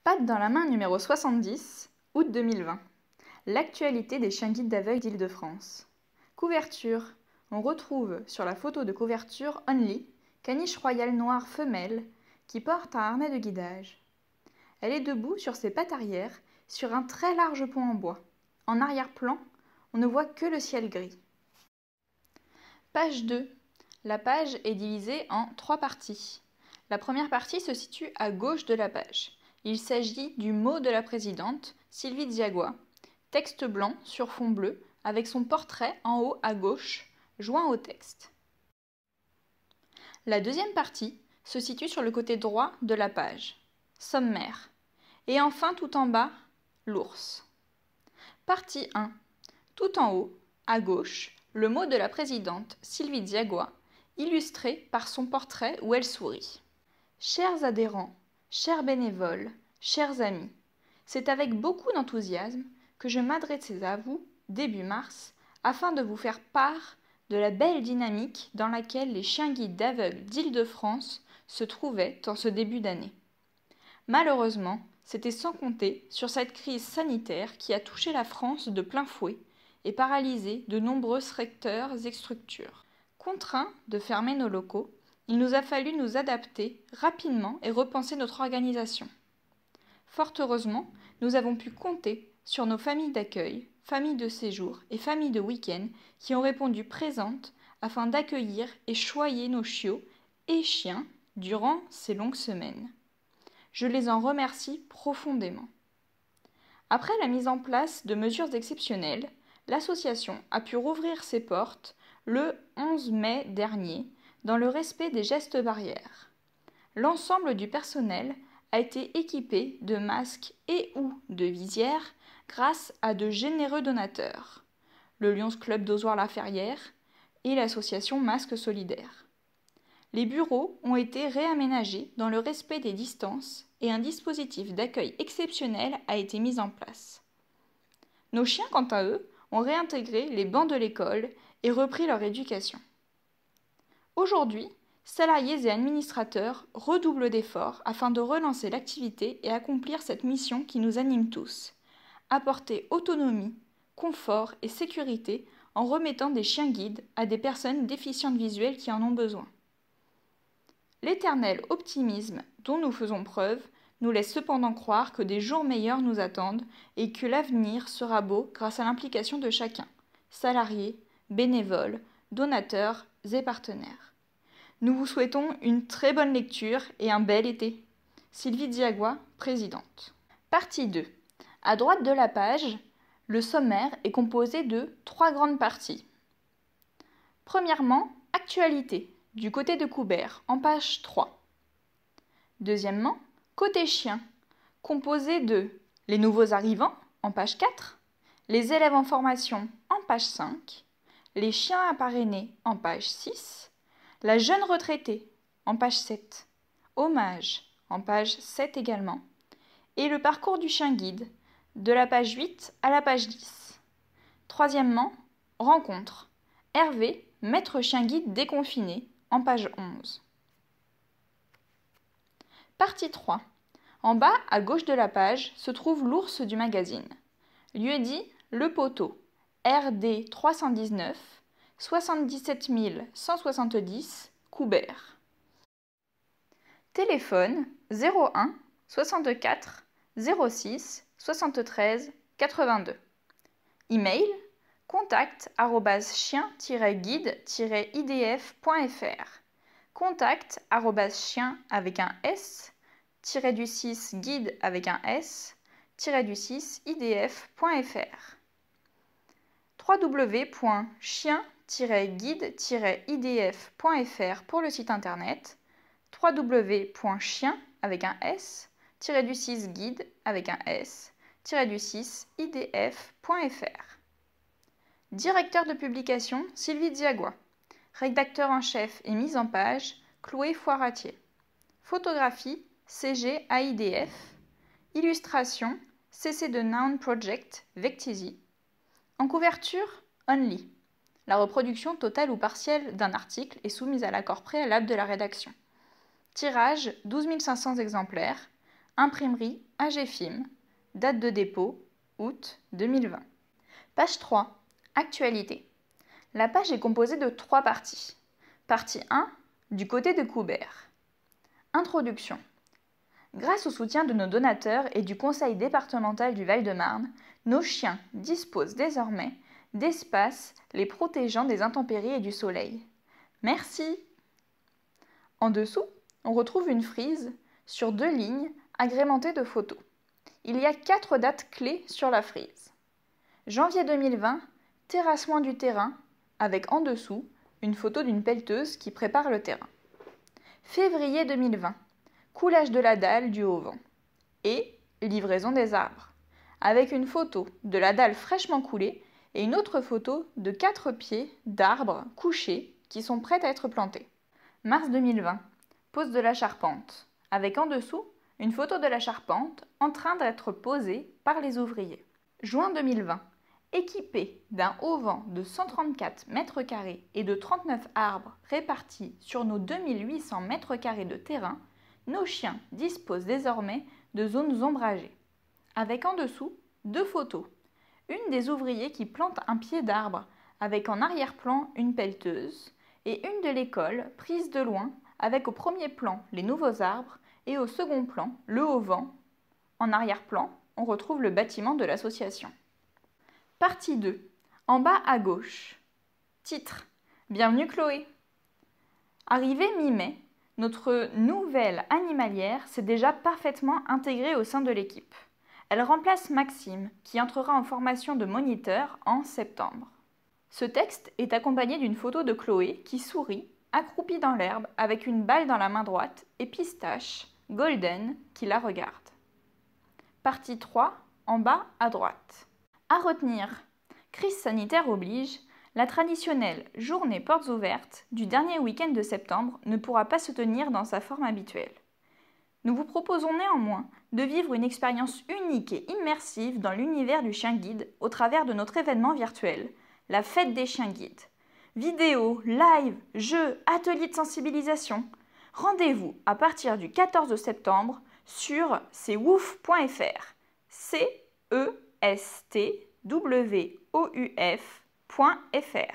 Pattes dans la main numéro 70, août 2020. L'actualité des chiens guides d'aveugles d'Île-de-France. Couverture. On retrouve sur la photo de couverture Only, caniche royale noire femelle, qui porte un harnais de guidage. Elle est debout sur ses pattes arrière, sur un très large pont en bois. En arrière-plan, on ne voit que le ciel gris. Page 2. La page est divisée en 3 parties. La première partie se situe à gauche de la page. Il s'agit du mot de la présidente, Sylvie Diagois, texte blanc sur fond bleu, avec son portrait en haut à gauche, joint au texte. La deuxième partie se situe sur le côté droit de la page, sommaire. Et enfin, tout en bas, l'ours. Partie 1. Tout en haut, à gauche, le mot de la présidente, Sylvie Diagois, illustré par son portrait où elle sourit. Chers adhérents, chers bénévoles, chers amis, c'est avec beaucoup d'enthousiasme que je m'adressais à vous, début mars, afin de vous faire part de la belle dynamique dans laquelle les chiens guides d'aveugles d'Île-de-France se trouvaient en ce début d'année. Malheureusement, c'était sans compter sur cette crise sanitaire qui a touché la France de plein fouet et paralysé de nombreux secteurs et structures. Contraints de fermer nos locaux, il nous a fallu nous adapter rapidement et repenser notre organisation. Fort heureusement, nous avons pu compter sur nos familles d'accueil, familles de séjour et familles de week-end qui ont répondu présentes afin d'accueillir et choyer nos chiots et chiens durant ces longues semaines. Je les en remercie profondément. Après la mise en place de mesures exceptionnelles, l'association a pu rouvrir ses portes le 11 mai dernier dans le respect des gestes barrières. L'ensemble du personnel a été équipé de masques et ou de visières grâce à de généreux donateurs, le Lions Club d'Ozoir-la-Ferrière et l'association Masques Solidaires. Les bureaux ont été réaménagés dans le respect des distances et un dispositif d'accueil exceptionnel a été mis en place. Nos chiens, quant à eux, ont réintégré les bancs de l'école et repris leur éducation. Aujourd'hui, salariés et administrateurs redoublent d'efforts afin de relancer l'activité et accomplir cette mission qui nous anime tous. Apporter autonomie, confort et sécurité en remettant des chiens guides à des personnes déficientes visuelles qui en ont besoin. L'éternel optimisme dont nous faisons preuve nous laisse cependant croire que des jours meilleurs nous attendent et que l'avenir sera beau grâce à l'implication de chacun, salariés, bénévoles, donateurs et partenaires. Nous vous souhaitons une très bonne lecture et un bel été. Sylvie Diagois, présidente. Partie 2. À droite de la page, le sommaire est composé de 3 grandes parties. Premièrement, actualité, du côté de Coubert, en page 3. Deuxièmement, côté chien, composé de les nouveaux arrivants, en page 4, les élèves en formation, en page 5, les chiens à parrainer, en page 6, la jeune retraitée, en page 7, hommage, en page 7 également, et le parcours du chien guide, de la page 8 à la page 10. Troisièmement, rencontre, Hervé, maître chien guide déconfiné, en page 11. Partie 3. En bas, à gauche de la page, se trouve l'ours du magazine. Lieu-dit Le Poteau, RD 319, 77 170, Coubert. Téléphone 01 64 06 73 82. Email contact@chien-guide-idf.fr. Contact@chien avec un S -du-6 guide avec un S -du-6 idf.fr. www.chien-guide-idf.fr pour le site internet. www.chien avec un S -du-6 guide avec un S -du-6 idf.fr. Directeur de publication Sylvie Diagois. Rédacteur en chef et mise en page Chloé Foiratier. Photographie CG AIDF. Illustration CC de Noun Project Vectisi. En couverture Only. La reproduction totale ou partielle d'un article est soumise à l'accord préalable de la rédaction. Tirage 12 500 exemplaires. Imprimerie AGFIM. Date de dépôt, août 2020. Page 3. Actualité. La page est composée de 3 parties. Partie 1, du côté de Coubert. Introduction. Grâce au soutien de nos donateurs et du Conseil départemental du Val-de-Marne, nos chiens disposent désormais d'espaces les protégeant des intempéries et du soleil. Merci. En dessous, on retrouve une frise sur 2 lignes agrémentée de photos. Il y a 4 dates clés sur la frise. Janvier 2020, terrassement du terrain, avec en dessous une photo d'une pelleteuse qui prépare le terrain. Février 2020, coulage de la dalle du haut vent. Et livraison des arbres, avec une photo de la dalle fraîchement coulée et une autre photo de 4 pieds d'arbres couchés qui sont prêts à être plantés. Mars 2020, pose de la charpente, avec en dessous une photo de la charpente en train d'être posée par les ouvriers. Juin 2020, équipé d'un auvent de 134 mètres carrés et de 39 arbres répartis sur nos 2800 mètres carrés de terrain, nos chiens disposent désormais de zones ombragées. Avec en dessous 2 photos. Une des ouvriers qui plantent un pied d'arbre avec en arrière-plan une pelleteuse et une de l'école prise de loin avec au premier plan les nouveaux arbres et au second plan le haut vent. En arrière-plan, on retrouve le bâtiment de l'association. Partie 2. En bas à gauche. Titre. Bienvenue Chloé. Arrivée mi-mai, notre nouvelle animalière s'est déjà parfaitement intégrée au sein de l'équipe. Elle remplace Maxime, qui entrera en formation de moniteur en septembre. Ce texte est accompagné d'une photo de Chloé qui sourit, accroupie dans l'herbe, avec une balle dans la main droite, et Pistache, Golden, qui la regarde. Partie 3, en bas à droite. À retenir, crise sanitaire oblige, la traditionnelle journée portes ouvertes du dernier week-end de septembre ne pourra pas se tenir dans sa forme habituelle. Nous vous proposons néanmoins de vivre une expérience unique et immersive dans l'univers du chien guide au travers de notre événement virtuel, la Fête des chiens guides. Vidéos, live, jeux, ateliers de sensibilisation. Rendez-vous à partir du 14 septembre sur cestwouf.fr. cestwouf.fr.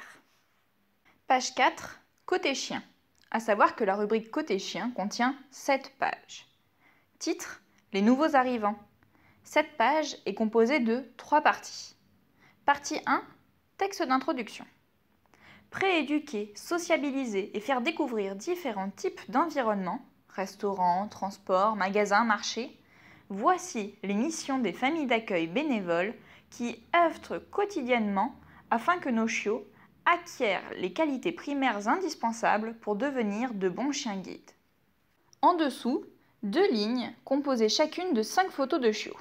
Page 4, côté chien. À savoir que la rubrique côté chien contient 7 pages. Titre, les nouveaux arrivants. Cette page est composée de 3 parties. Partie 1, texte d'introduction. Prééduquer, sociabiliser et faire découvrir différents types d'environnements, restaurants, transports, magasins, marchés, voici les missions des familles d'accueil bénévoles qui œuvrent quotidiennement afin que nos chiots acquièrent les qualités primaires indispensables pour devenir de bons chiens guides. En dessous, 2 lignes composées chacune de 5 photos de chiots.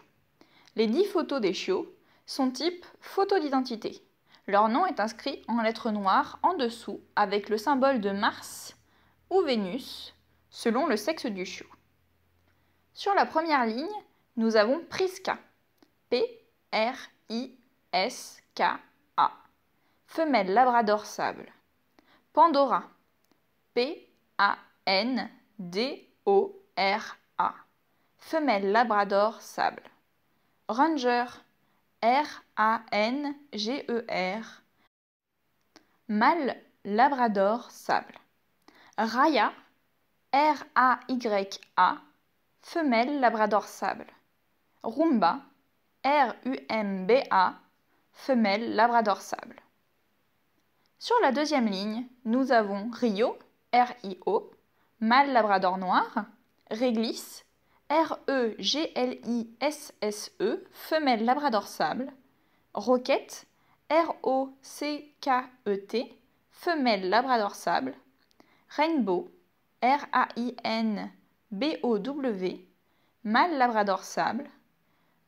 Les 10 photos des chiots sont type photo d'identité. Leur nom est inscrit en lettres noires en dessous avec le symbole de Mars ou Vénus selon le sexe du chiot. Sur la première ligne, nous avons Priska, P-R-I-S-K-A, femelle labrador sable. Pandora, P-A-N-D-O-R-A, femelle labrador sable. Ranger, R-A-N-G-E-R, mâle labrador sable. Raya, R-A-Y-A, femelle labrador sable. Rumba, R-U-M-B-A, femelle labrador sable. Sur la deuxième ligne, nous avons Rio, R-I-O, mâle labrador noir. Réglisse, R-E-G-L-I-S-S-E, femelle labrador sable. Roquette, R-O-C-K-E-T, femelle labrador sable. Rainbow, R-A-I-N-B-O-W, mâle labrador sable.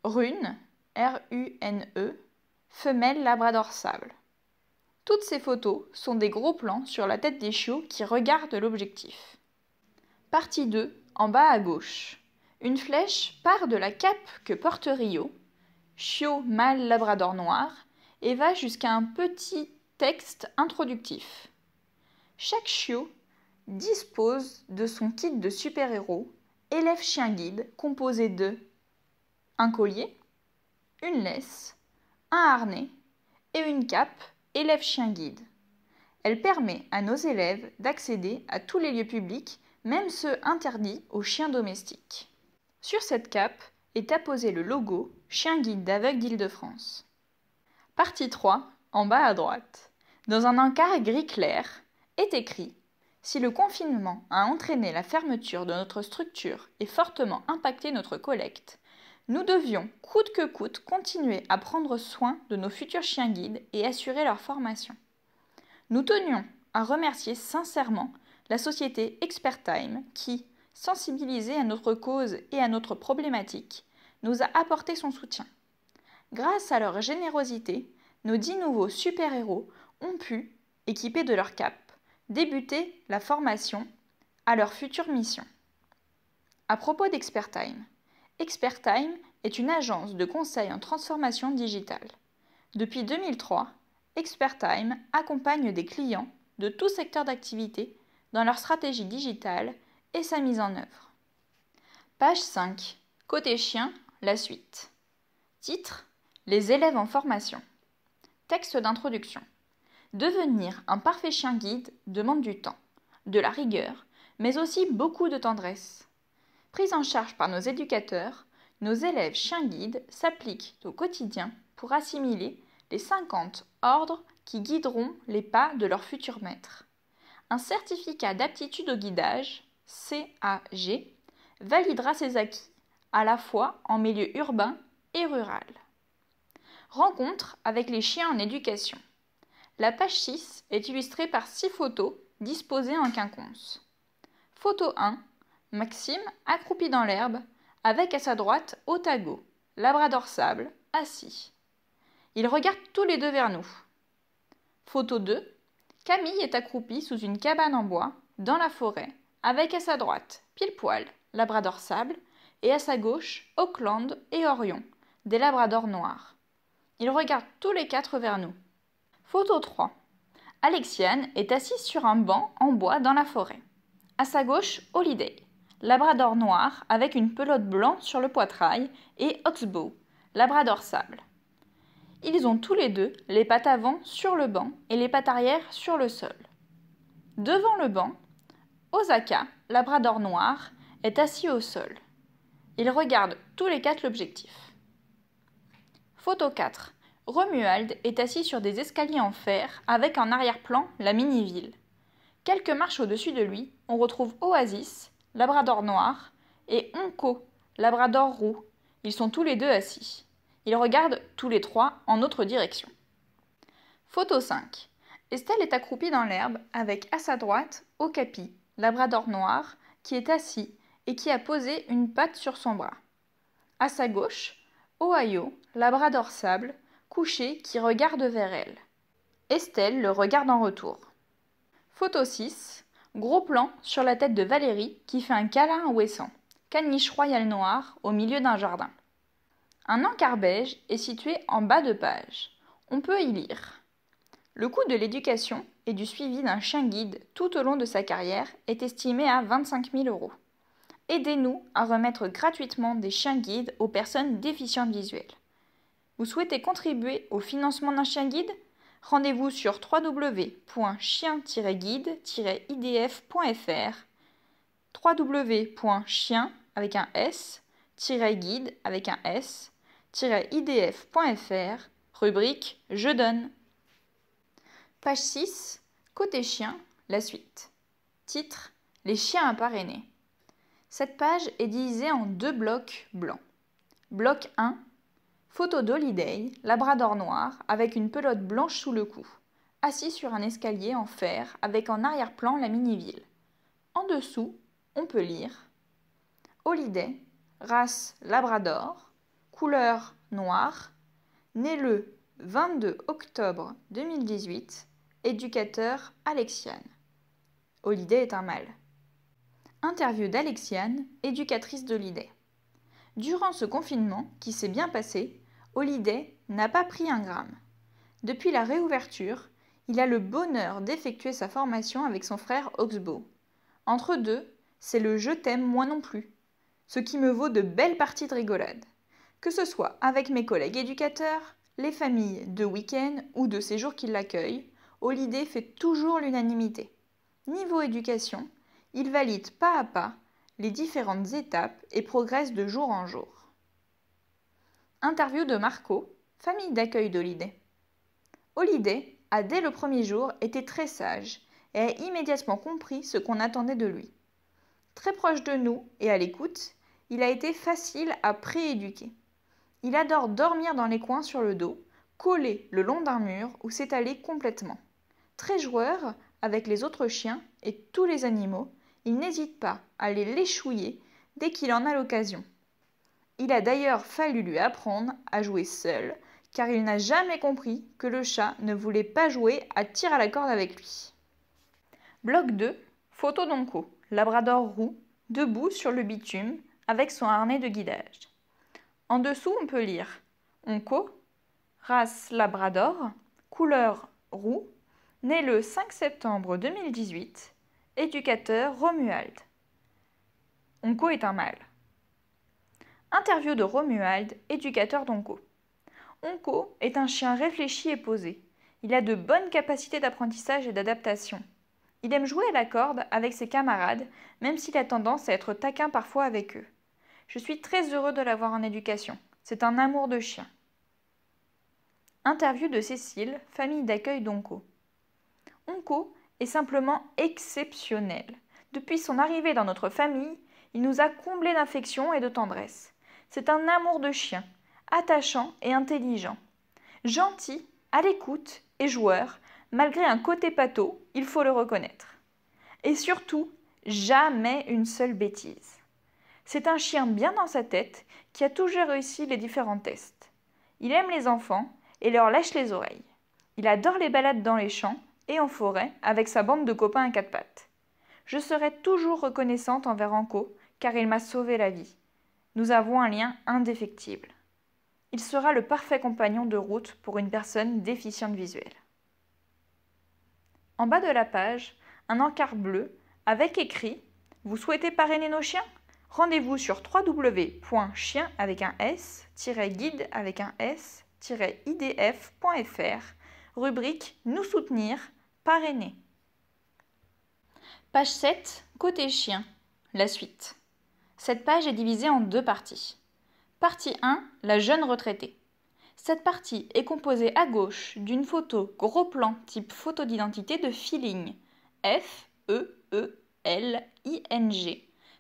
Rune, R-U-N-E, femelle labrador sable. Toutes ces photos sont des gros plans sur la tête des chiots qui regardent l'objectif. Partie 2, en bas à gauche. Une flèche part de la cape que porte Rio, chiot mâle labrador noir, et va jusqu'à un petit texte introductif. Chaque chiot dispose de son kit de super-héros élève chien guide composé de un collier, une laisse, un harnais et une cape élève chien guide. Elle permet à nos élèves d'accéder à tous les lieux publics, même ceux interdits aux chiens domestiques. Sur cette cape est apposé le logo Chien guide d'aveugles d'Île-de-France. Partie 3, en bas à droite. Dans un encart gris clair, est écrit « Si le confinement a entraîné la fermeture de notre structure et fortement impacté notre collecte, nous devions, coûte que coûte, continuer à prendre soin de nos futurs chiens guides et assurer leur formation. Nous tenions à remercier sincèrement la société Expertime qui, sensibilisée à notre cause et à notre problématique, nous a apporté son soutien. Grâce à leur générosité, nos 10 nouveaux super-héros ont pu, équipés de leur cape, débuter la formation à leur future mission. À propos d'Expertime, Expertime est une agence de conseil en transformation digitale. Depuis 2003, Expertime accompagne des clients de tout secteur d'activité dans leur stratégie digitale et sa mise en œuvre. Page 5. Côté chien, la suite. Titre : Les élèves en formation. Texte d'introduction. Devenir un parfait chien guide demande du temps, de la rigueur, mais aussi beaucoup de tendresse. Pris en charge par nos éducateurs, nos élèves chiens guides s'appliquent au quotidien pour assimiler les 50 ordres qui guideront les pas de leur futur maître. Un certificat d'aptitude au guidage, CAG, validera ces acquis, à la fois en milieu urbain et rural. Rencontre avec les chiens en éducation. La page 6 est illustrée par 6 photos disposées en quinconce. Photo 1. Maxime accroupi dans l'herbe, avec à sa droite Otago, labrador sable, assis. Ils regardent tous les deux vers nous. Photo 2. Camille est accroupie sous une cabane en bois, dans la forêt, avec à sa droite Pile-Poil, labrador sable, et à sa gauche Auckland et Orion, des labradors noirs. Ils regardent tous les 4 vers nous. Photo 3. Alexiane est assise sur un banc en bois dans la forêt. À sa gauche, Holiday, labrador noir avec une pelote blanche sur le poitrail, et Oxbow, labrador sable. Ils ont tous les deux les pattes avant sur le banc et les pattes arrière sur le sol. Devant le banc, Osaka, labrador noir, est assis au sol. Ils regardent tous les 4 l'objectif. Photo 4. Romuald est assis sur des escaliers en fer avec en arrière-plan la mini-ville. Quelques marches au-dessus de lui, on retrouve Oasis, labrador noir, et Onko, labrador roux. Ils sont tous les deux assis. Ils regardent tous les 3 en notre direction. Photo 5. Estelle est accroupie dans l'herbe avec à sa droite Okapi, labrador noir, qui est assis et qui a posé une patte sur son bras. À sa gauche, Ohio, labrador sable, couché qui regarde vers elle. Estelle le regarde en retour. Photo 6. Gros plan sur la tête de Valérie qui fait un câlin à Ouessant, caniche royal noir au milieu d'un jardin. Un encart beige est situé en bas de page. On peut y lire. Le coût de l'éducation et du suivi d'un chien guide tout au long de sa carrière est estimé à 25 000 €. Aidez-nous à remettre gratuitement des chiens guides aux personnes déficientes visuelles. Vous souhaitez contribuer au financement d'un chien guide ? Rendez-vous sur www.chien-guide-idf.fr www.chien avec un s-guide avec un s-idf.fr rubrique Je donne. Page 6. Côté chien, la suite. Titre : Les chiens à parrainer. Cette page est divisée en 2 blocs blancs. Bloc 1. Photo d'Holiday, labrador noir, avec une pelote blanche sous le cou, assis sur un escalier en fer avec en arrière-plan la mini-ville. En dessous, on peut lire Holiday, race labrador, couleur noire, né le 22 octobre 2018, éducateur Alexiane. Holiday est un mâle. Interview d'Alexiane, éducatrice d'Holiday. Durant ce confinement, qui s'est bien passé, Holiday n'a pas pris un gramme. Depuis la réouverture, il a le bonheur d'effectuer sa formation avec son frère Oxbow. Entre deux, c'est le « je t'aime moi non plus ». ce qui me vaut de belles parties de rigolade. Que ce soit avec mes collègues éducateurs, les familles de week-end ou de séjour qui l'accueillent, Holiday fait toujours l'unanimité. Niveau éducation, il valide pas à pas les différentes étapes et progresse de jour en jour. Interview de Marco, famille d'accueil d'Holiday. Holiday a dès le premier jour été très sage et a immédiatement compris ce qu'on attendait de lui. Très proche de nous et à l'écoute, il a été facile à prééduquer. Il adore dormir dans les coins sur le dos, collé le long d'un mur ou s'étaler complètement. Très joueur avec les autres chiens et tous les animaux, il n'hésite pas à les léchouiller dès qu'il en a l'occasion. Il a d'ailleurs fallu lui apprendre à jouer seul, car il n'a jamais compris que le chat ne voulait pas jouer à tir à la corde avec lui. Bloc 2, photo d'Onko, labrador roux, debout sur le bitume avec son harnais de guidage. En dessous, on peut lire Onko, race labrador, couleur roux, né le 5 septembre 2018, éducateur Romuald. Onko est un mâle. Interview de Romuald, éducateur d'Onko. Onko est un chien réfléchi et posé. Il a de bonnes capacités d'apprentissage et d'adaptation. Il aime jouer à la corde avec ses camarades, même s'il a tendance à être taquin parfois avec eux. Je suis très heureux de l'avoir en éducation. C'est un amour de chien. Interview de Cécile, famille d'accueil d'Onko. Onko est simplement exceptionnel. Depuis son arrivée dans notre famille, il nous a comblés d'affection et de tendresse. C'est un amour de chien, attachant et intelligent. Gentil, à l'écoute et joueur, malgré un côté pâteau, il faut le reconnaître. Et surtout, jamais une seule bêtise. C'est un chien bien dans sa tête qui a toujours réussi les différents tests. Il aime les enfants et leur lèche les oreilles. Il adore les balades dans les champs et en forêt avec sa bande de copains à quatre pattes. Je serai toujours reconnaissante envers Onko car il m'a sauvé la vie. Nous avons un lien indéfectible. Il sera le parfait compagnon de route pour une personne déficiente visuelle. En bas de la page, un encart bleu avec écrit « Vous souhaitez parrainer nos chiens ? Rendez-vous sur www.chien avec un s-guide avec un s-idf.fr, rubrique Nous soutenir, parrainer. Page 7, côté chien, la suite. Cette page est divisée en deux parties. Partie 1, la jeune retraitée. Cette partie est composée à gauche d'une photo gros plan type photo d'identité de Feeling, F-E-E-L-I-N-G,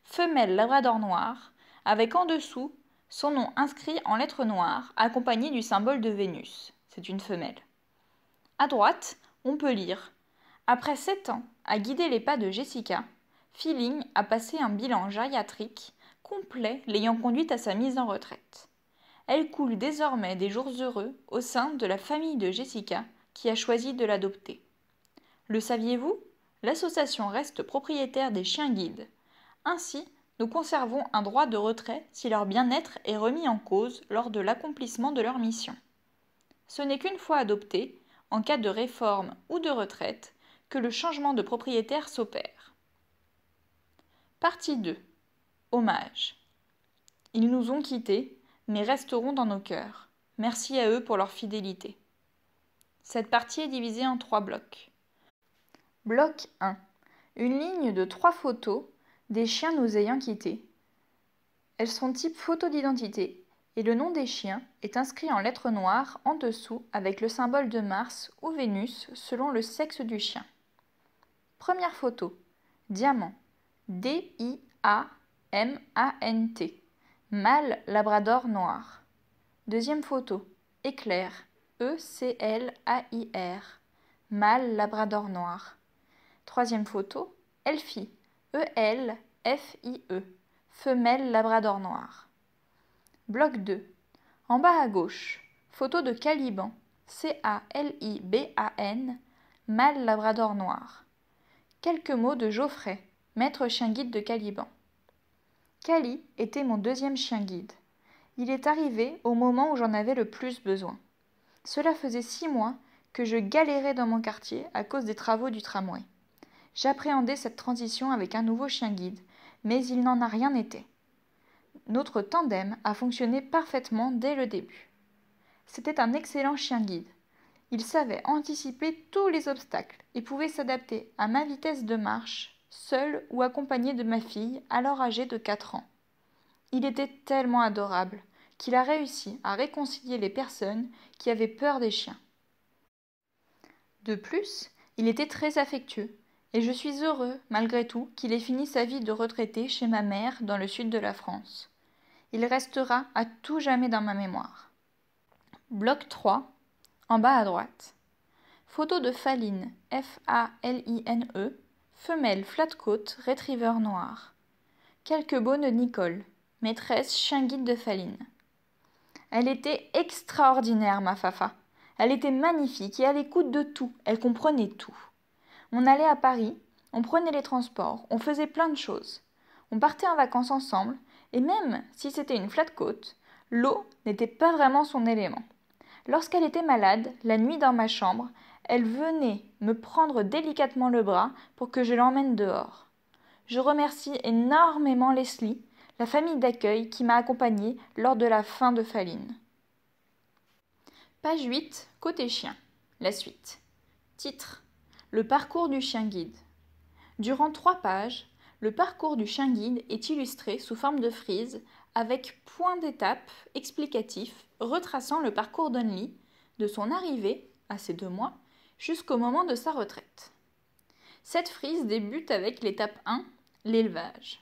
femelle labrador noire, avec en dessous son nom inscrit en lettres noires, accompagné du symbole de Vénus. C'est une femelle. À droite, on peut lire « Après 7 ans à guider les pas de Jessica, Feeling a passé un bilan gériatrique complet l'ayant conduite à sa mise en retraite. Elle coule désormais des jours heureux au sein de la famille de Jessica qui a choisi de l'adopter. Le saviez-vous ? L'association reste propriétaire des chiens guides. Ainsi, nous conservons un droit de retrait si leur bien-être est remis en cause lors de l'accomplissement de leur mission. Ce n'est qu'une fois adoptés, en cas de réforme ou de retraite, que le changement de propriétaire s'opère. Partie 2. Hommage. Ils nous ont quittés, mais resteront dans nos cœurs. Merci à eux pour leur fidélité. Cette partie est divisée en 3 blocs. Bloc 1. Une ligne de 3 photos des chiens nous ayant quittés. Elles sont type photo d'identité et le nom des chiens est inscrit en lettres noires en dessous avec le symbole de Mars ou Vénus selon le sexe du chien. Première photo. Diamant. D-I-A-M-A-N-T. Mâle labrador noir. Deuxième photo. Éclair. E-C-L-A-I-R. Mâle labrador noir. Troisième photo. Elfie. E-L-F-I-E. Femelle labrador noir. Bloc 2. En bas à gauche. Photo de Caliban. C-A-L-I-B-A-N. Mâle labrador noir. Quelques mots de Geoffrey, maître chien guide de Caliban. Cali était mon deuxième chien guide. Il est arrivé au moment où j'en avais le plus besoin. Cela faisait 6 mois que je galérais dans mon quartier à cause des travaux du tramway. J'appréhendais cette transition avec un nouveau chien guide, mais il n'en a rien été. notre tandem a fonctionné parfaitement dès le début. C'était un excellent chien guide. Il savait anticiper tous les obstacles et pouvait s'adapter à ma vitesse de marche, seul ou accompagné de ma fille, alors âgée de 4 ans. Il était tellement adorable qu'il a réussi à réconcilier les personnes qui avaient peur des chiens. De plus, il était très affectueux, et je suis heureux, malgré tout, qu'il ait fini sa vie de retraité chez ma mère dans le sud de la France. Il restera à tout jamais dans ma mémoire. Bloc 3, en bas à droite. Photo de Faline, F-A-L-I-N-E, femelle flat-côte, retriever noir. Quelques beaux de Nicole, maîtresse chien guide de Faline. Elle était extraordinaire, ma Fafa. Elle était magnifique et à l'écoute de tout, elle comprenait tout. On allait à Paris, on prenait les transports, on faisait plein de choses. On partait en vacances ensemble, et même si c'était une flat-côte, l'eau n'était pas vraiment son élément. Lorsqu'elle était malade, la nuit dans ma chambre, elle venait me prendre délicatement le bras pour que je l'emmène dehors. Je remercie énormément Leslie, la famille d'accueil qui m'a accompagnée lors de la fin de Faline. Page 8, côté chien. La suite. Titre. Le parcours du chien guide. Durant 3 pages, le parcours du chien guide est illustré sous forme de frise avec points d'étape explicatifs retraçant le parcours d'Only de son arrivée, à ses 2 mois, jusqu'au moment de sa retraite. Cette frise débute avec l'étape 1, l'élevage.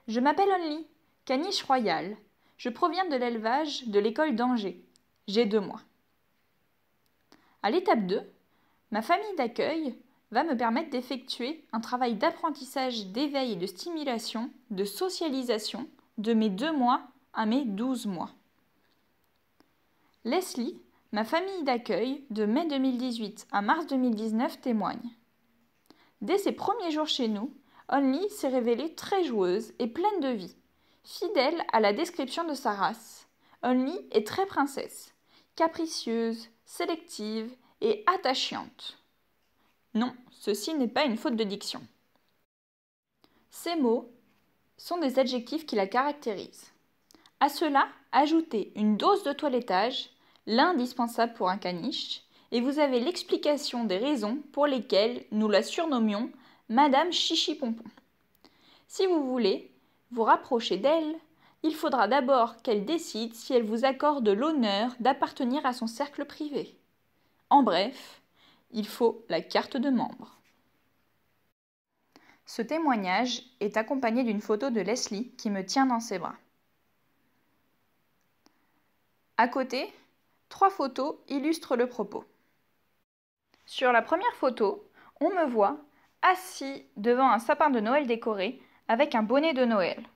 Je m'appelle Only, caniche royale. Je proviens de l'élevage de l'école d'Angers. J'ai 2 mois. À l'étape 2, ma famille d'accueil va me permettre d'effectuer un travail d'apprentissage, d'éveil et de stimulation, de socialisation de mes 2 mois à mes 12 mois. Leslie, ma famille d'accueil de mai 2018 à mars 2019 témoigne. Dès ses premiers jours chez nous, Only s'est révélée très joueuse et pleine de vie. Fidèle à la description de sa race, Only est très princesse, capricieuse, sélective et attachante. Non, ceci n'est pas une faute de diction. Ces mots sont des adjectifs qui la caractérisent. À cela, ajoutez une dose de toilettage, l'indispensable pour un caniche, et vous avez l'explication des raisons pour lesquelles nous la surnommions Madame Chichi Pompon. Si vous voulez vous rapprocher d'elle, il faudra d'abord qu'elle décide si elle vous accorde l'honneur d'appartenir à son cercle privé. En bref, il faut la carte de membre. Ce témoignage est accompagné d'une photo de Leslie qui me tient dans ses bras. À côté, 3 photos illustrent le propos. Sur la première photo, on me voit assis devant un sapin de Noël décoré avec un bonnet de Noël.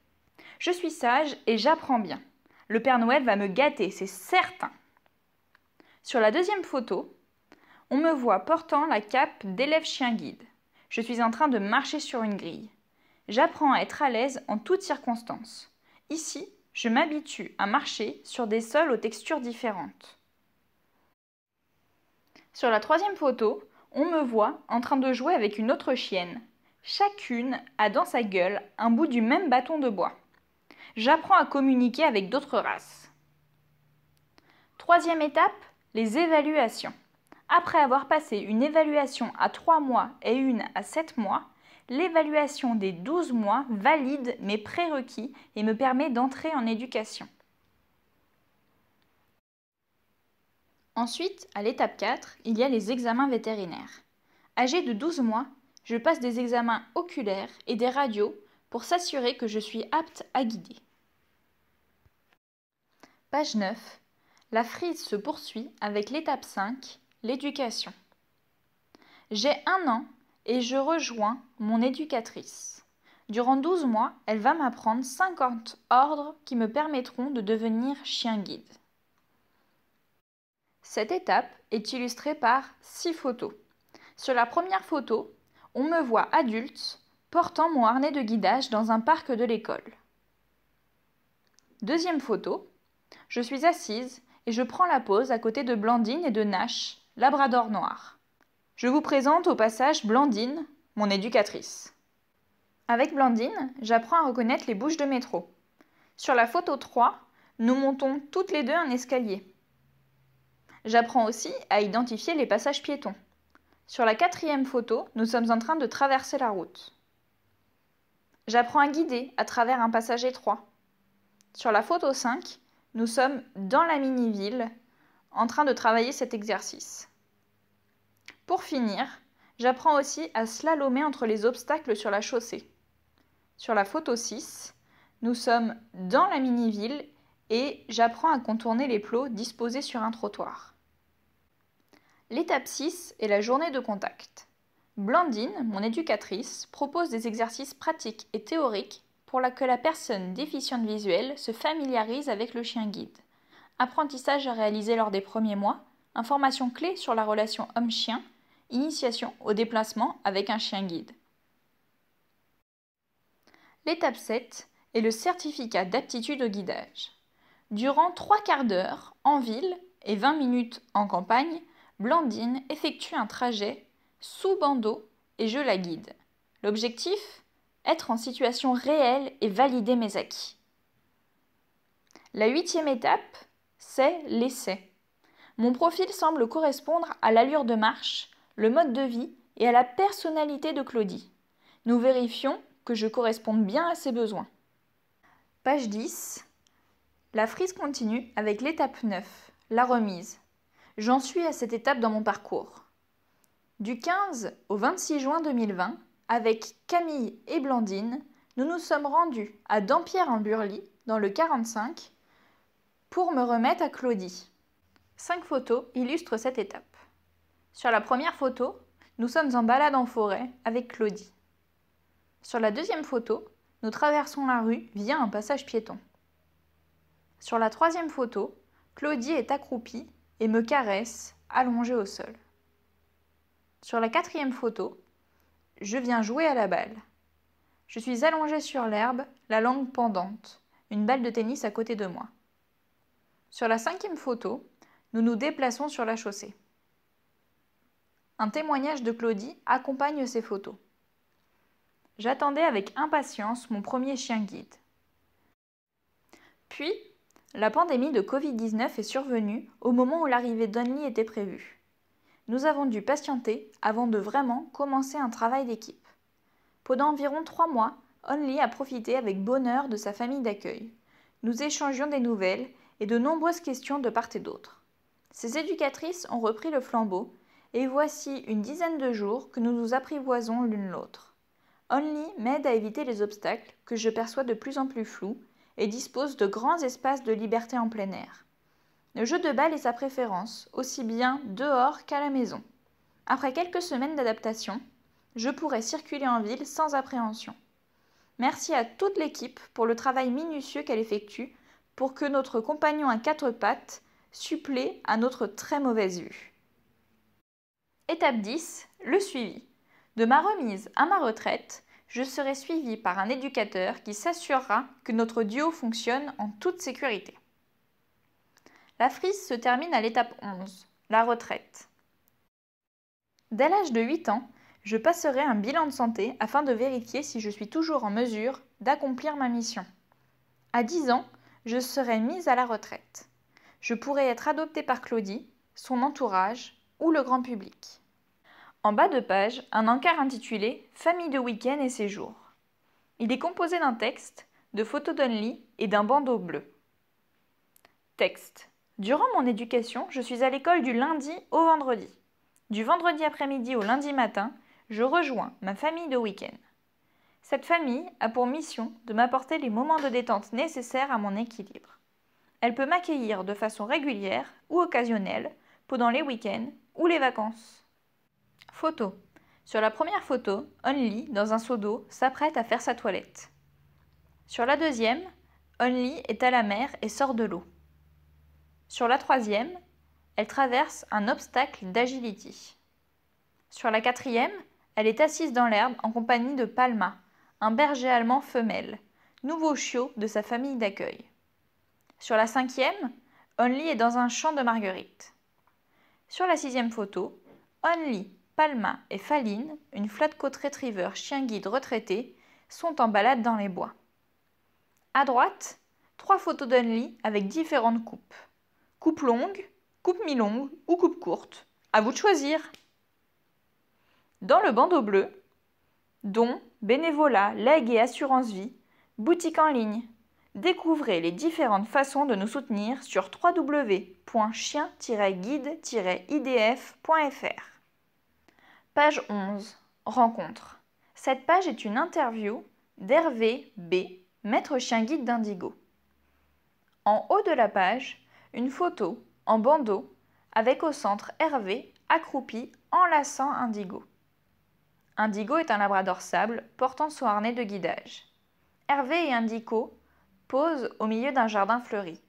Je suis sage et j'apprends bien. Le Père Noël va me gâter, c'est certain. Sur la deuxième photo, on me voit portant la cape d'élève chien guide. Je suis en train de marcher sur une grille. J'apprends à être à l'aise en toutes circonstances. Ici, je m'habitue à marcher sur des sols aux textures différentes. Sur la troisième photo, on me voit en train de jouer avec une autre chienne. Chacune a dans sa gueule un bout du même bâton de bois. J'apprends à communiquer avec d'autres races. Troisième étape, les évaluations. Après avoir passé une évaluation à 3 mois et une à 7 mois, l'évaluation des 12 mois valide mes prérequis et me permet d'entrer en éducation. Ensuite, à l'étape 4, il y a les examens vétérinaires. Âgée de 12 mois, je passe des examens oculaires et des radios pour s'assurer que je suis apte à guider. Page 9. La frise se poursuit avec l'étape 5, l'éducation. J'ai 1 an et je rejoins mon éducatrice. Durant 12 mois, elle va m'apprendre 50 ordres qui me permettront de devenir chien guide. Cette étape est illustrée par 6 photos. Sur la première photo, on me voit adulte portant mon harnais de guidage dans un parc de l'école. Deuxième photo, je suis assise et je prends la pose à côté de Blandine et de Nash, labrador noir. Je vous présente au passage Blandine, mon éducatrice. Avec Blandine, j'apprends à reconnaître les bouches de métro. Sur la photo 3, nous montons toutes les deux un escalier. J'apprends aussi à identifier les passages piétons. Sur la 4e photo, nous sommes en train de traverser la route. J'apprends à guider à travers un passage étroit. Sur la photo 5, nous sommes dans la mini-ville en train de travailler cet exercice. Pour finir, j'apprends aussi à slalomer entre les obstacles sur la chaussée. Sur la photo 6, nous sommes dans la mini-ville et j'apprends à contourner les plots disposés sur un trottoir. L'étape 6 est la journée de contact. Blandine, mon éducatrice, propose des exercices pratiques et théoriques pour que la personne déficiente visuelle se familiarise avec le chien guide. Apprentissage à réaliser lors des premiers mois, informations clés sur la relation homme-chien, initiation au déplacement avec un chien guide. L'étape 7 est le certificat d'aptitude au guidage. Durant 3 quarts d'heure en ville et 20 minutes en campagne, Blandine effectue un trajet sous bandeau et je la guide. L'objectif ? Être en situation réelle et valider mes acquis. La 8e étape, c'est l'essai. Mon profil semble correspondre à l'allure de marche, le mode de vie et à la personnalité de Claudie. Nous vérifions que je corresponde bien à ses besoins. Page 10. La frise continue avec l'étape 9, la remise. J'en suis à cette étape dans mon parcours. Du 15 au 26 juin 2020, avec Camille et Blandine, nous nous sommes rendus à Dampierre-en-Burly, dans le 45, pour me remettre à Claudie. 5 photos illustrent cette étape. Sur la première photo, nous sommes en balade en forêt avec Claudie. Sur la deuxième photo, nous traversons la rue via un passage piéton. Sur la troisième photo, Claudie est accroupie et me caresse, allongée au sol. Sur la 4e photo, je viens jouer à la balle. Je suis allongée sur l'herbe, la langue pendante, une balle de tennis à côté de moi. Sur la 5e photo, nous nous déplaçons sur la chaussée. Un témoignage de Claudie accompagne ces photos. J'attendais avec impatience mon premier chien guide. Puis, la pandémie de Covid-19 est survenue au moment où l'arrivée d'Only était prévue. Nous avons dû patienter avant de vraiment commencer un travail d'équipe. Pendant environ 3 mois, Only a profité avec bonheur de sa famille d'accueil. Nous échangions des nouvelles et de nombreuses questions de part et d'autre. Ces éducatrices ont repris le flambeau et voici une dizaine de jours que nous nous apprivoisons l'une l'autre. Only m'aide à éviter les obstacles que je perçois de plus en plus flous et dispose de grands espaces de liberté en plein air. Le jeu de balle est sa préférence, aussi bien dehors qu'à la maison. Après quelques semaines d'adaptation, je pourrai circuler en ville sans appréhension. Merci à toute l'équipe pour le travail minutieux qu'elle effectue pour que notre compagnon à 4 pattes supplée à notre très mauvaise vue. Étape 10, le suivi. De ma remise à ma retraite, je serai suivie par un éducateur qui s'assurera que notre duo fonctionne en toute sécurité. La frise se termine à l'étape 11, la retraite. Dès l'âge de 8 ans, je passerai un bilan de santé afin de vérifier si je suis toujours en mesure d'accomplir ma mission. À 10 ans, je serai mise à la retraite. Je pourrai être adoptée par Claudie, son entourage ou le grand public. En bas de page, un encart intitulé « Famille de week-end et séjour ». Il est composé d'un texte, de photos d'Only et d'un bandeau bleu. Texte. Durant mon éducation, je suis à l'école du lundi au vendredi. Du vendredi après-midi au lundi matin, je rejoins ma famille de week-end. Cette famille a pour mission de m'apporter les moments de détente nécessaires à mon équilibre. Elle peut m'accueillir de façon régulière ou occasionnelle pendant les week-ends ou les vacances. Photo. Sur la première photo, Only, dans un seau d'eau, s'apprête à faire sa toilette. Sur la deuxième, Only est à la mer et sort de l'eau. Sur la troisième, elle traverse un obstacle d'agility. Sur la quatrième, elle est assise dans l'herbe en compagnie de Palma, un berger allemand femelle, nouveau chiot de sa famille d'accueil. Sur la cinquième, Only est dans un champ de marguerites. Sur la sixième photo, Only, Palma et Faline, une flat-coat retriever chien guide retraité, sont en balade dans les bois. À droite, 3 photos d'Only avec différentes coupes. Coupe longue, coupe mi-longue ou coupe courte. À vous de choisir. Dans le bandeau bleu, dons, bénévolat, legs et assurance vie, boutique en ligne. Découvrez les différentes façons de nous soutenir sur www.chien-guide-idf.fr. Page 11. Rencontre. Cette page est une interview d'Hervé B, maître chien guide d'Indigo. En haut de la page, une photo en bandeau avec au centre Hervé accroupi enlaçant Indigo. Indigo est un labrador sable portant son harnais de guidage. Hervé et Indigo posent au milieu d'un jardin fleuri.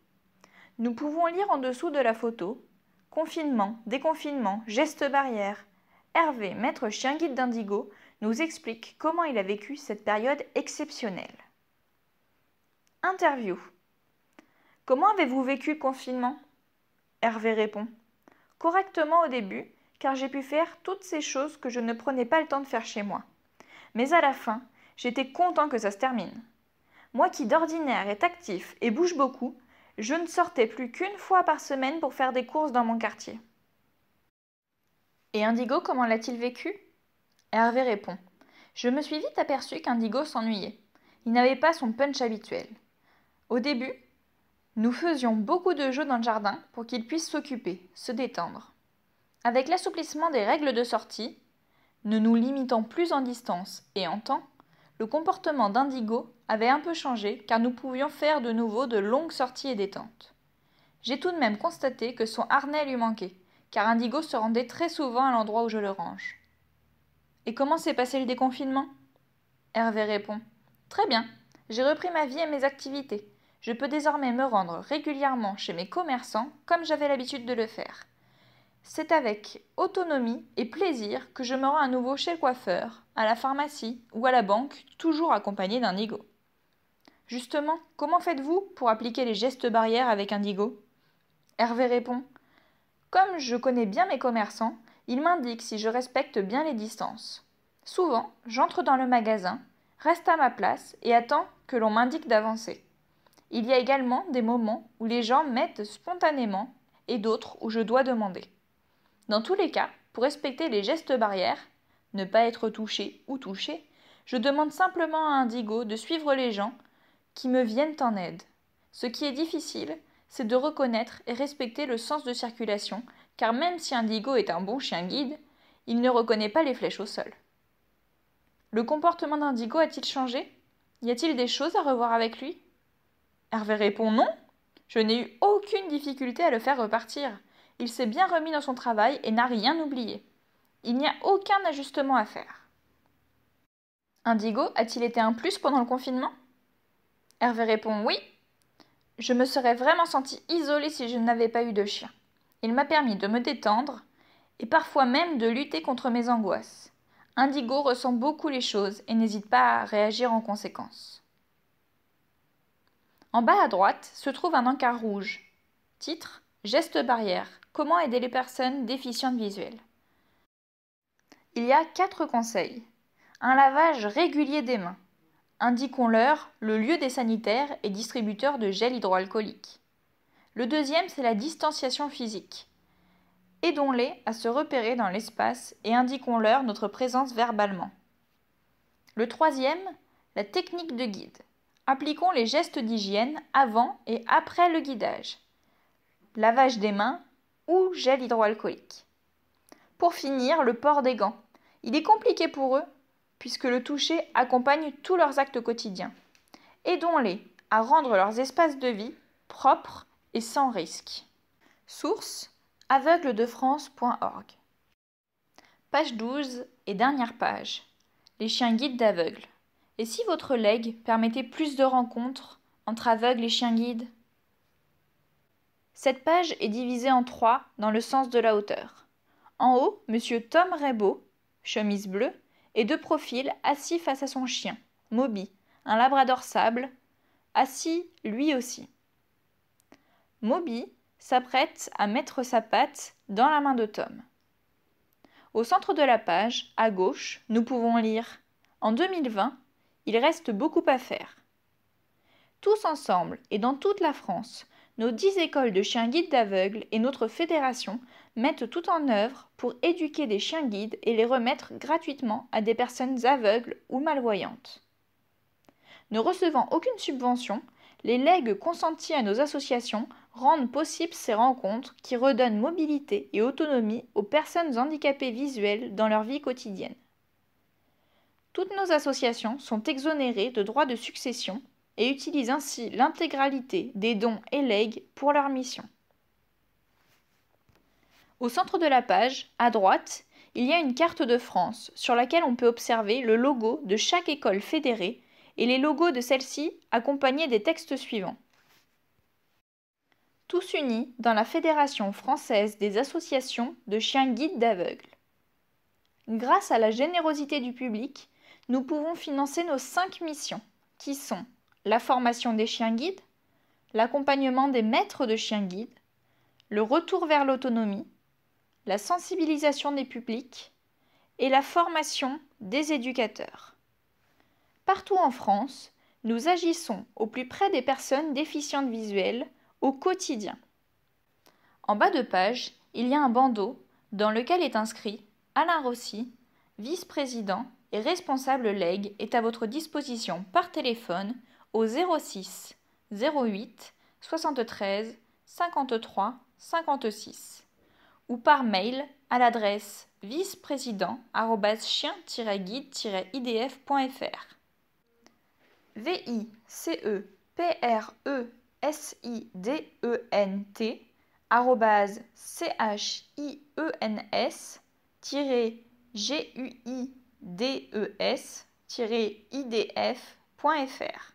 Nous pouvons lire en dessous de la photo « Confinement, déconfinement, gestes barrières ». Hervé, maître chien guide d'Indigo, nous explique comment il a vécu cette période exceptionnelle. Interview. Comment avez-vous vécu le confinement? Hervé répond. Correctement au début, car j'ai pu faire toutes ces choses que je ne prenais pas le temps de faire chez moi. Mais à la fin, j'étais content que ça se termine. Moi qui d'ordinaire est actif et bouge beaucoup, je ne sortais plus qu'une fois par semaine pour faire des courses dans mon quartier. Et Indigo, comment l'a-t-il vécu? Hervé répond. Je me suis vite aperçu qu'Indigo s'ennuyait. Il n'avait pas son punch habituel. Au début, nous faisions beaucoup de jeux dans le jardin pour qu'il puisse s'occuper, se détendre. Avec l'assouplissement des règles de sortie, ne nous limitant plus en distance et en temps, le comportement d'Indigo avait un peu changé car nous pouvions faire de nouveau de longues sorties et détentes. J'ai tout de même constaté que son harnais lui manquait, car Indigo se rendait très souvent à l'endroit où je le range. Et comment s'est passé le déconfinement? Hervé répond. Très bien, j'ai repris ma vie et mes activités. Je peux désormais me rendre régulièrement chez mes commerçants comme j'avais l'habitude de le faire. C'est avec autonomie et plaisir que je me rends à nouveau chez le coiffeur, à la pharmacie ou à la banque, toujours accompagné d'Indigo. Justement, comment faites-vous pour appliquer les gestes barrières avec Indigo? Hervé répond. Comme je connais bien mes commerçants, ils m'indiquent si je respecte bien les distances. Souvent, j'entre dans le magasin, reste à ma place et attends que l'on m'indique d'avancer. Il y a également des moments où les gens m'aident spontanément et d'autres où je dois demander. Dans tous les cas, pour respecter les gestes barrières, ne pas être touché ou touché, je demande simplement à Indigo de suivre les gens qui me viennent en aide. Ce qui est difficile, c'est de reconnaître et respecter le sens de circulation, car même si Indigo est un bon chien guide, il ne reconnaît pas les flèches au sol. Le comportement d'Indigo a-t-il changé? Y a-t-il des choses à revoir avec lui? Hervé répond non. Je n'ai eu aucune difficulté à le faire repartir. Il s'est bien remis dans son travail et n'a rien oublié. Il n'y a aucun ajustement à faire. Indigo a-t-il été un plus pendant le confinement? Hervé répond oui. Je me serais vraiment sentie isolée si je n'avais pas eu de chien. Il m'a permis de me détendre et parfois même de lutter contre mes angoisses. Indigo ressent beaucoup les choses et n'hésite pas à réagir en conséquence. En bas à droite se trouve un encart rouge. Titre: Gestes barrières. Comment aider les personnes déficientes visuelles. Il y a 4 conseils. Un lavage régulier des mains. Indiquons-leur le lieu des sanitaires et distributeurs de gel hydroalcoolique. Le deuxième, c'est la distanciation physique. Aidons-les à se repérer dans l'espace et indiquons-leur notre présence verbalement. Le troisième, la technique de guide. Appliquons les gestes d'hygiène avant et après le guidage. Lavage des mains ou gel hydroalcoolique. Pour finir, le port des gants. Il est compliqué pour eux puisque le toucher accompagne tous leurs actes quotidiens. Aidons-les à rendre leurs espaces de vie propres et sans risque. Source: aveugledefrance.org. Page 12 et dernière page. Les chiens guides d'aveugles. Et si votre legs permettait plus de rencontres entre aveugles et chiens guides? Cette page est divisée en 3 dans le sens de la hauteur. En haut, Monsieur Tom Rebaud, chemise bleue, est de profil assis face à son chien, Moby, un labrador sable, assis lui aussi. Moby s'apprête à mettre sa patte dans la main de Tom. Au centre de la page, à gauche, nous pouvons lire « En 2020, il reste beaucoup à faire. Tous ensemble et dans toute la France, nos 10 écoles de chiens guides d'aveugles et notre fédération mettent tout en œuvre pour éduquer des chiens guides et les remettre gratuitement à des personnes aveugles ou malvoyantes. Ne recevant aucune subvention, les legs consentis à nos associations rendent possible ces rencontres qui redonnent mobilité et autonomie aux personnes handicapées visuelles dans leur vie quotidienne. Toutes nos associations sont exonérées de droits de succession et utilisent ainsi l'intégralité des dons et legs pour leur mission. Au centre de la page, à droite, il y a une carte de France sur laquelle on peut observer le logo de chaque école fédérée et les logos de celle-ci accompagnés des textes suivants. Tous unis dans la Fédération française des associations de chiens guides d'aveugles. Grâce à la générosité du public, nous pouvons financer nos 5 missions, qui sont la formation des chiens guides, l'accompagnement des maîtres de chiens guides, le retour vers l'autonomie, la sensibilisation des publics et la formation des éducateurs. Partout en France, nous agissons au plus près des personnes déficientes visuelles au quotidien. En bas de page, il y a un bandeau dans lequel est inscrit « Alain Rossi, vice-président et responsable leg est à votre disposition par téléphone au 06 08 73 53 56 ou par mail à l'adresse vice-président@chien-guide-idf.fr. vice-président@chiens-guides-idf.fr.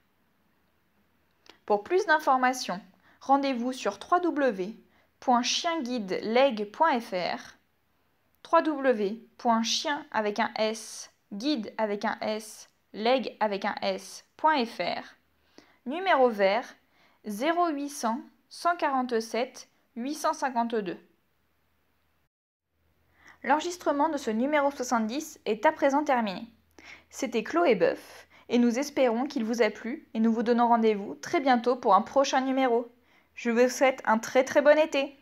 Pour plus d'informations, rendez-vous sur www.chienguideleg.fr, www.chien-guide.leg.fr, numéro vert 0800 147 852. L'enregistrement de ce numéro 70 est à présent terminé. C'était Chloé Boeuf et nous espérons qu'il vous a plu et nous vous donnons rendez-vous très bientôt pour un prochain numéro. Je vous souhaite un très très bon été.